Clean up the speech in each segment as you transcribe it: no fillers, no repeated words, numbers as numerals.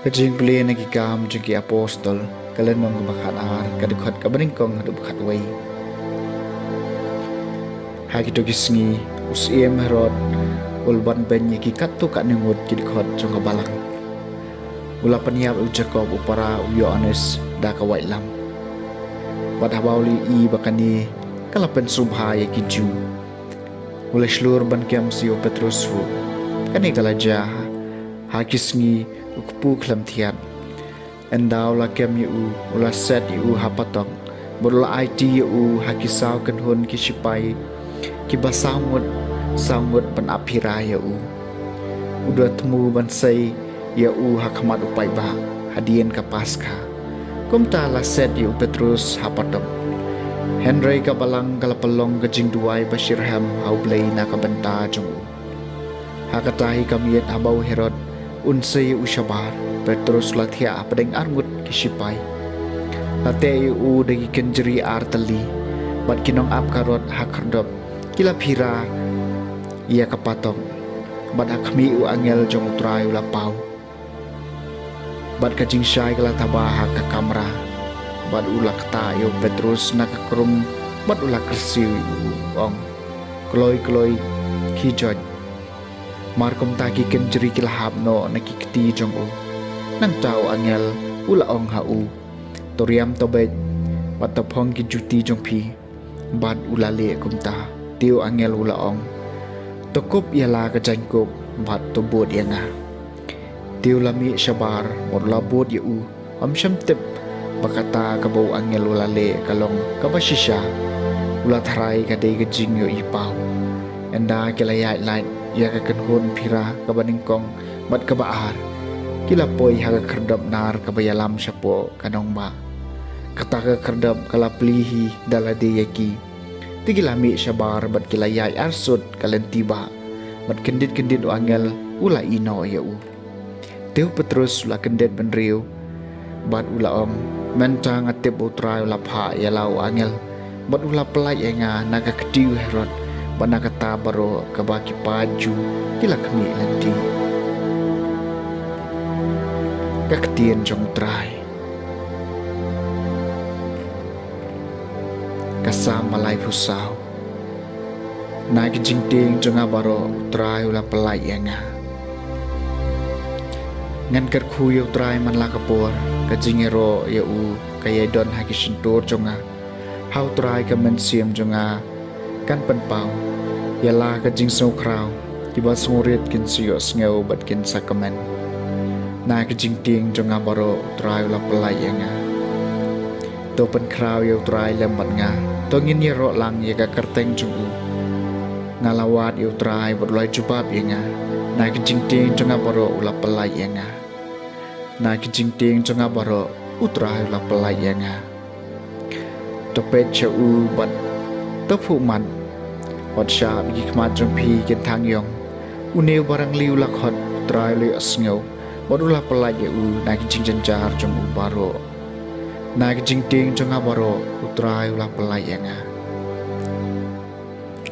Kajing puli nagikam jagi apostol kalenong kabakat ar kadukhat kabaringkong kadubakat way. Hagito gisngi usiem herod ulban ben yaki kattu kanungut kidukhat jong kabalang. Ula paniap u Jacob upara u Yohanes da kawai lam. Bad habauli i bakani kalapen subha yaki ju. Ula shlur ban kiam siyo Petrus hu. Kani kalaja hakisngi ukpu klam thiat endau la kem yu ula set yu hapatong bodla IT yu hakisau kan hun kisipai kibasamut samut pan aphira yu udah temu bansai yu hakmat upai ba hadien kapaska kumta la set yu Petrus hapatong Henry kabalang kalapalong gajing duai Bashirham haublay nakabanta jong hakatahi kamiet habau Herod unsay usyabar Petrus lathia padeng arngut kisipai late u dagi kenjeri artali bat kinong ap karot hakardop kila phira ia kapatong bat hakmi u angel jong utrai ulapau bat kajing syai kala tabah ka kamera bat ulakta yo Petrus nakakrum bat ulak kersi ong kloi kijoj Markom taki kenjeri kilahap no nakikti jong u nang tao angel ulaong hau toriam tobet patapong kijuti jong pi bad ulale kumta tiu angel ulaong tokop yala kajangkop bad tobot yana tiu lami syabar morla bot yu amsyam tip bakata kabau angel ulale kalong kabasisya ulatharai kadai kajing yo ipau enda kilayat lain ia akan hun pira kabaningkong bat kabaar kila poi haga kerdap nar kabayalam syapo kanong ba kata ka kerdap kala plihi dalade yaki tigilami syabar bat kilayai arsut kalentiba bat kendit angel ula ino ya u teu Petrus ula kendet benriu bat ula om mentang atip utra ula pha yalau angel bat ula pelai enga naga ketiu Herod bana kata baro kabaki paju kila kami lanti kaktien jong trai kasam malai pusau naik jingting jong baro trai ula pelai enga ngan kerku yo trai man la kapor kajingero ya u kaya don hakisintur jonga hau trai kamen siem jonga kan penpau yala kajing snow crow kiba sungurit kin siyo sngew bat kin sakamen na kajing ting jonga baro try la pelai nga to pen crow yo try lembat nga to ngin ye ro lang ye ka kerteng jungu ngalawat yo try bat loi jubab ye nga na kajing ting jonga baro la pelai nga na kajing ting jonga baro utrai la pelai nga to pet chu bat to fu man Wat syab gikmat jompi kentang yong Uneu barang liu lakhot Trai liu asngaw Barulah pelaj u Nagi jing janjar jom u baro Nagi jing ting jong baro Utrai ulah pelaj nga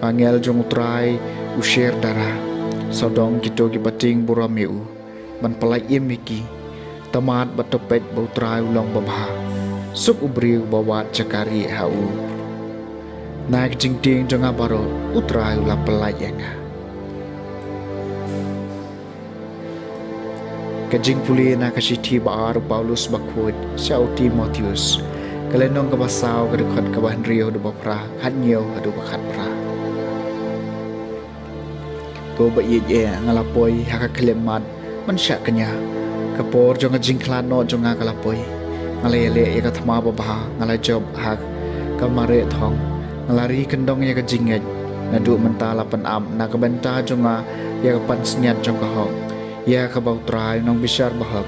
Angel jong utrai Usir darah Sodong kito kibating burami u Man pelaj imiki Tamat batopet bautrai ulang babha Suk ubriu bawat cakari hau Naik jingting jonga baro utrai ula pelaj nga kajing puli na kasiti baar Paulus bakhud siau Timotheus kalenong kabasaw kadukhat kabahan rio do bapra hanyo adu bakhat pra go ba ye ngalapoi haka klemat man sya kanya kapor jonga jingklan no jonga kalapoi ngalele ya ka thama ba ba ngala job hak kamare thong ngalari kendong ya ka jinget na du menta lapan am na ka benta jonga ya ka pan senyat jonga hok ya ka bau trai nong bisar bahak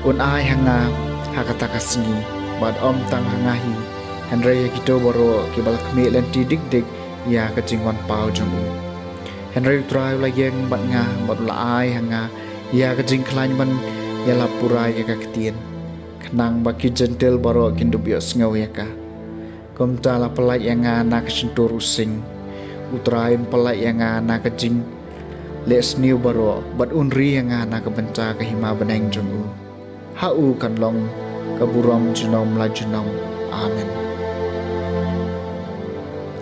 un ai hanga haka takasni bad om tang hangahi Henry ya kito baro ki balak mi lenti dik dik ya ka jingwan pau jongu Henry trai la yeng bat nga bat la ai hanga ya ka jingklan man ya la purai ya ka ketien kenang baki gentle baro kindubyo ngau ya ka kom ta la pelai yang na ka sentur using utrain pelai yang na ka jing les new baro bat unri yang na ka benca ka hima beneng jongu hau kan long ka burom junom la junom amen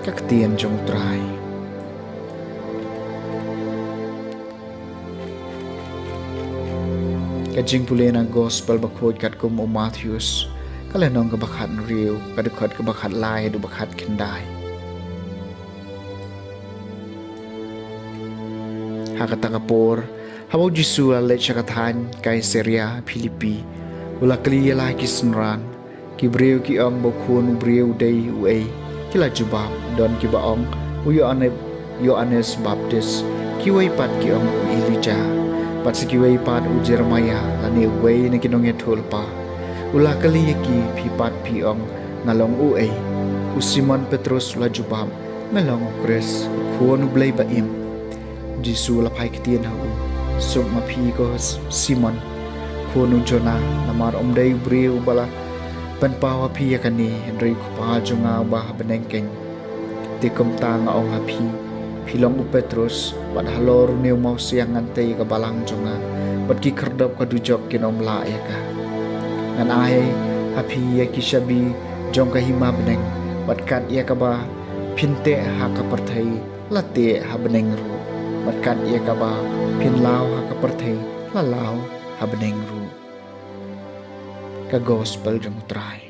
ka ketien jong trai Kajing pulih na gospel bakhod kat kum o Matthews kalenong kabakhat riu kadukhat kabakhat lai du bakhat kendai hakata kapor hawo jisu ale chakathan kai seria Filipi ula kli la kisnran ki breu ki ong bokhun breu dei uai kila jubab don ki baong uyo ane Yohanes Baptis ki wai pat ki ong Elijah pat sikiway pat u Jeremiah lani way na kinong yatul pa ula kali yaki pipat piong ngalong uay u Simon Petrus la jubab ngalong u Chris kuon u blay baim Jisu lapay kitien ha u sum mapi ko Simon kuon u Jonah namar omday ubri u bala panpawa pi yakani Henry kupa junga bah benengkeng tikom ta ngaong hapi Hilong u Petrus pat halor new mau siang ngantei ka balang jonga pat ki kerdop ka dujok kinom la ya ka ngan ai hapi ya ki shabi jong ka hima beneng pat kat ya ka ba phinte ha ka parthai late ha beneng ru pat kat ya ka ba phin lao ha ka parthai la lao ha beneng ru ka gospel jong trai